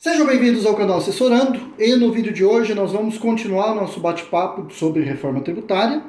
Sejam bem-vindos ao canal Assessorando, e no vídeo de hoje nós vamos continuar nosso bate-papo sobre reforma tributária.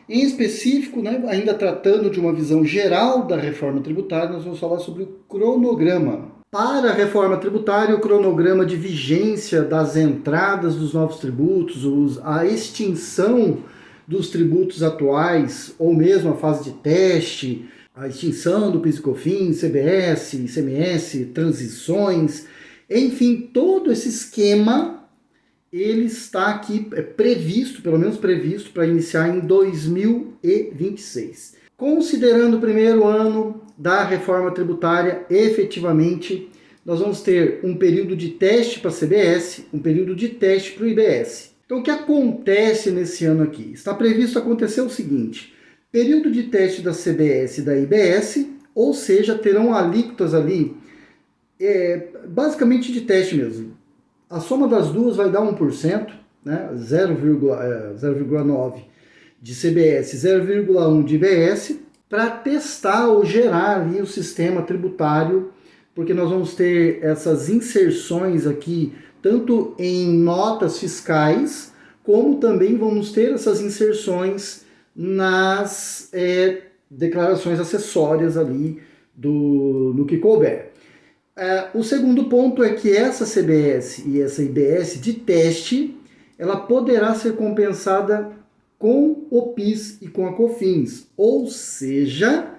Em específico, ainda tratando de uma visão geral da reforma tributária, nós vamos falar sobre o cronograma. Para a reforma tributária, o cronograma de vigência das entradas dos novos tributos, a extinção dos tributos atuais, ou mesmo a fase de teste, a extinção do PIS e COFINS, CBS, ICMS, transições. Enfim, todo esse esquema, ele está aqui previsto, pelo menos previsto, para iniciar em 2026. Considerando o primeiro ano da reforma tributária, efetivamente, nós vamos ter um período de teste para a CBS, um período de teste para o IBS. Então, o que acontece nesse ano aqui? Está previsto acontecer o seguinte: período de teste da CBS e da IBS, ou seja, terão alíquotas ali basicamente de teste mesmo. A soma das duas vai dar 1%, né? 0,9% de CBS, 0,1% de IBS, para testar ou gerar ali o sistema tributário, porque nós vamos ter essas inserções aqui, tanto em notas fiscais, como também vamos ter essas inserções nas declarações acessórias ali no que couber. O segundo ponto é que essa CBS e essa IBS de teste, ela poderá ser compensada com o PIS e com a COFINS. Ou seja,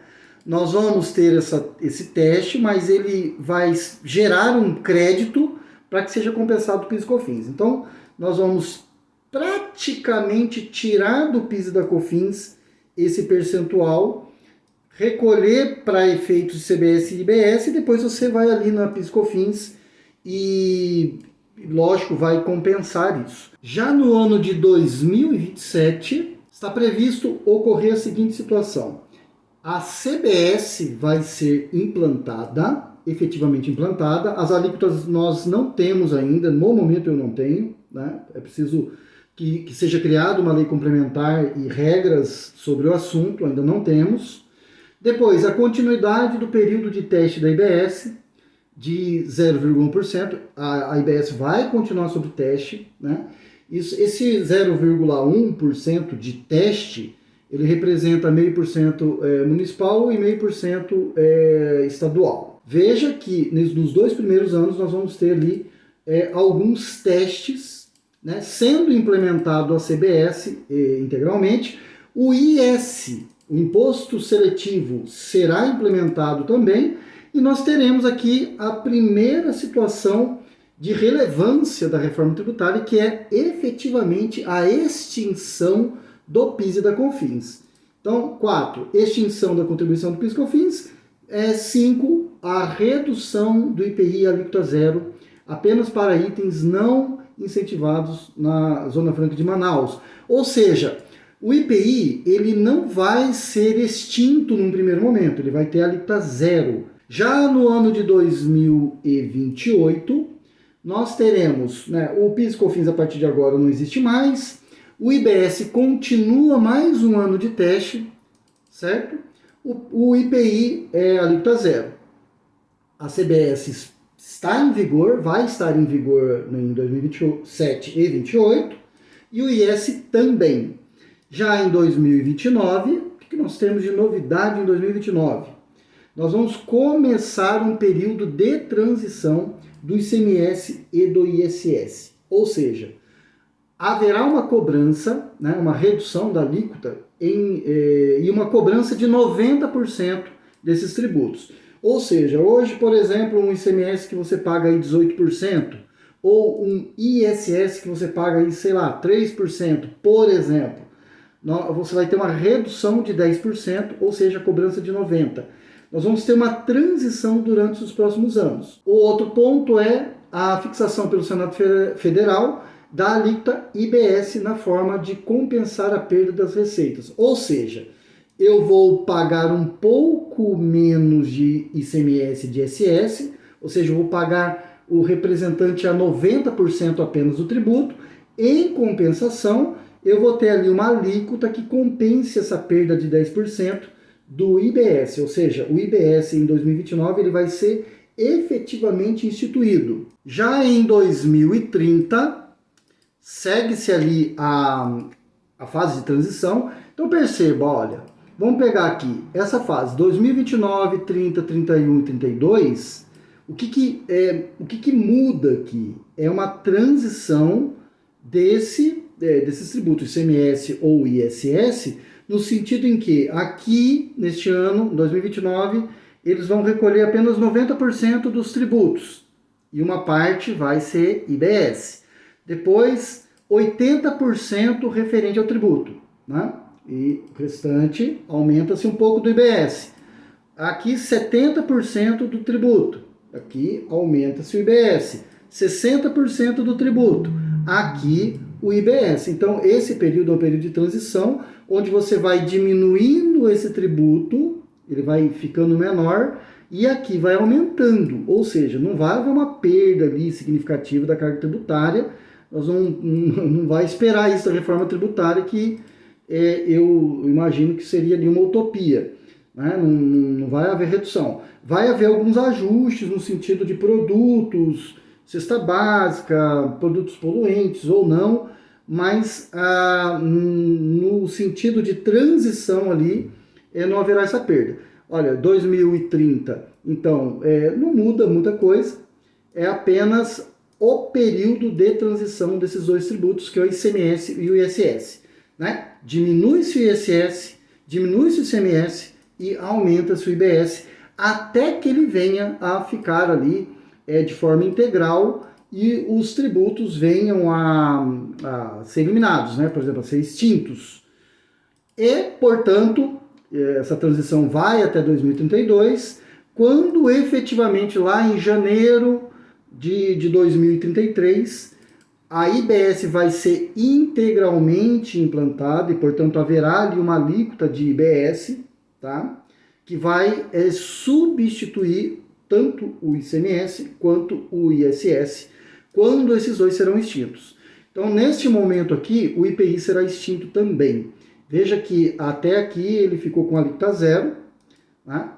nós vamos ter esse teste, mas ele vai gerar um crédito para que seja compensado o PIS e COFINS. Então, nós vamos praticamente tirar do PIS e da COFINS esse percentual, recolher para efeitos de CBS e IBS, e depois você vai ali na PIS/COFINS e, lógico, vai compensar isso. Já no ano de 2027, está previsto ocorrer a seguinte situação: a CBS vai ser implantada, efetivamente implantada. As alíquotas nós não temos ainda, no momento eu não tenho, né? É preciso que seja criada uma lei complementar e regras sobre o assunto, ainda não temos. Depois, a continuidade do período de teste da IBS de 0,1%. A IBS vai continuar sob teste, né? Esse 0,1% de teste, ele representa 0,5% municipal e 0,5% estadual. Veja que nos 2 primeiros anos nós vamos ter ali alguns testes, né, sendo implementado a CBS integralmente. O IS, o imposto seletivo, será implementado também, e nós teremos aqui a primeira situação de relevância da reforma tributária, que é efetivamente a extinção do PIS e da COFINS. Então, 4, extinção da contribuição do PIS e COFINS. 5, a redução do IPI alíquota zero apenas para itens não incentivados na Zona Franca de Manaus. Ou seja, o IPI, ele não vai ser extinto num primeiro momento, ele vai ter alíquota zero. Já no ano de 2028, nós teremos, o PIS e COFINS a partir de agora não existe mais, o IBS continua mais um ano de teste, certo? O IPI é alíquota zero. A CBS está em vigor, vai estar em vigor em 2027 e 2028, e o IS também. Já em 2029, o que nós temos de novidade em 2029? Nós vamos começar um período de transição do ICMS e do ISS. Ou seja, haverá uma cobrança, uma redução da alíquota e uma cobrança de 90% desses tributos. Ou seja, hoje, por exemplo, um ICMS que você paga aí 18%, ou um ISS que você paga aí, 3%, por exemplo, você vai ter uma redução de 10%, ou seja, a cobrança de 90%. Nós vamos ter uma transição durante os próximos anos. O outro ponto é a fixação pelo Senado Federal da alíquota IBS na forma de compensar a perda das receitas. Ou seja, eu vou pagar um pouco menos de ICMS e de ISS, ou seja, eu vou pagar o representante a 90% apenas do tributo. Em compensação, eu vou ter ali uma alíquota que compense essa perda de 10% do IBS, ou seja, o IBS em 2029 ele vai ser efetivamente instituído. Já em 2030, segue-se ali a fase de transição. Então perceba, olha, vamos pegar aqui essa fase 2029, 30, 31 e 32. O que muda aqui? É uma transição desses tributos ICMS ou ISS, no sentido em que aqui, neste ano, 2029, eles vão recolher apenas 90% dos tributos e uma parte vai ser IBS. Depois, 80% referente ao tributo, né? E o restante aumenta-se um pouco do IBS. Aqui, 70% do tributo. Aqui, aumenta-se o IBS. 60% do tributo. Aqui, o IBS. Então, esse período é um período de transição, onde você vai diminuindo esse tributo, ele vai ficando menor, e aqui vai aumentando. Ou seja, não vai haver uma perda ali significativa da carga tributária. Nós não vai esperar isso da reforma tributária, que eu imagino que seria ali uma utopia. Né? Não vai haver redução. Vai haver alguns ajustes no sentido de produtos, cesta básica, produtos poluentes ou não, mas no sentido de transição ali, não haverá essa perda. Olha, 2030, então, não muda muita coisa, é apenas o período de transição desses dois tributos, que é o ICMS e o ISS. Né? Diminui-se o ISS, diminui-se o ICMS e aumenta-se o IBS, até que ele venha a ficar ali de forma integral e os tributos venham a ser eliminados, né? Por exemplo, a ser extintos. E, portanto, essa transição vai até 2032, quando efetivamente lá em janeiro de 2033, a IBS vai ser integralmente implantada e, portanto, haverá ali uma alíquota de IBS, tá? Que vai substituir tanto o ICMS quanto o ISS, quando esses dois serão extintos. Então, neste momento aqui, o IPI será extinto também. Veja que até aqui ele ficou com alíquota zero, né?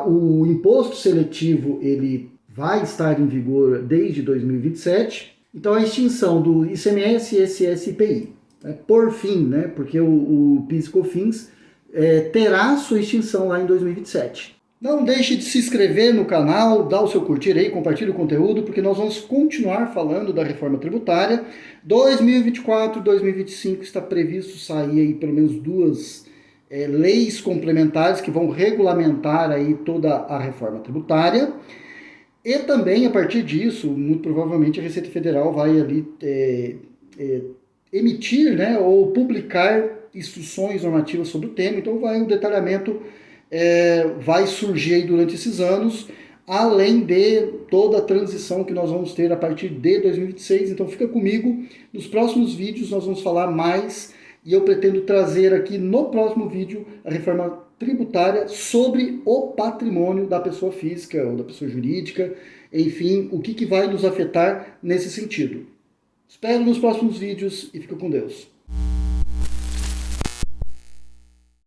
O imposto seletivo ele vai estar em vigor desde 2027. Então, a extinção do ICMS, ISS e IPI. Por fim, né? Porque o PIS e COFINS terá sua extinção lá em 2027. Não deixe de se inscrever no canal, dar o seu curtir aí, compartilhe o conteúdo, porque nós vamos continuar falando da reforma tributária. 2024 e 2025 está previsto sair aí pelo menos duas leis complementares que vão regulamentar aí toda a reforma tributária. E também, a partir disso, muito provavelmente a Receita Federal vai ali emitir, né, ou publicar instruções normativas sobre o tema. Então o detalhamento vai surgir aí durante esses anos, além de toda a transição que nós vamos ter a partir de 2026. Então fica comigo, nos próximos vídeos nós vamos falar mais, e eu pretendo trazer aqui no próximo vídeo a reforma tributária sobre o patrimônio da pessoa física ou da pessoa jurídica, enfim, o que vai nos afetar nesse sentido. Espero nos próximos vídeos e fica com Deus.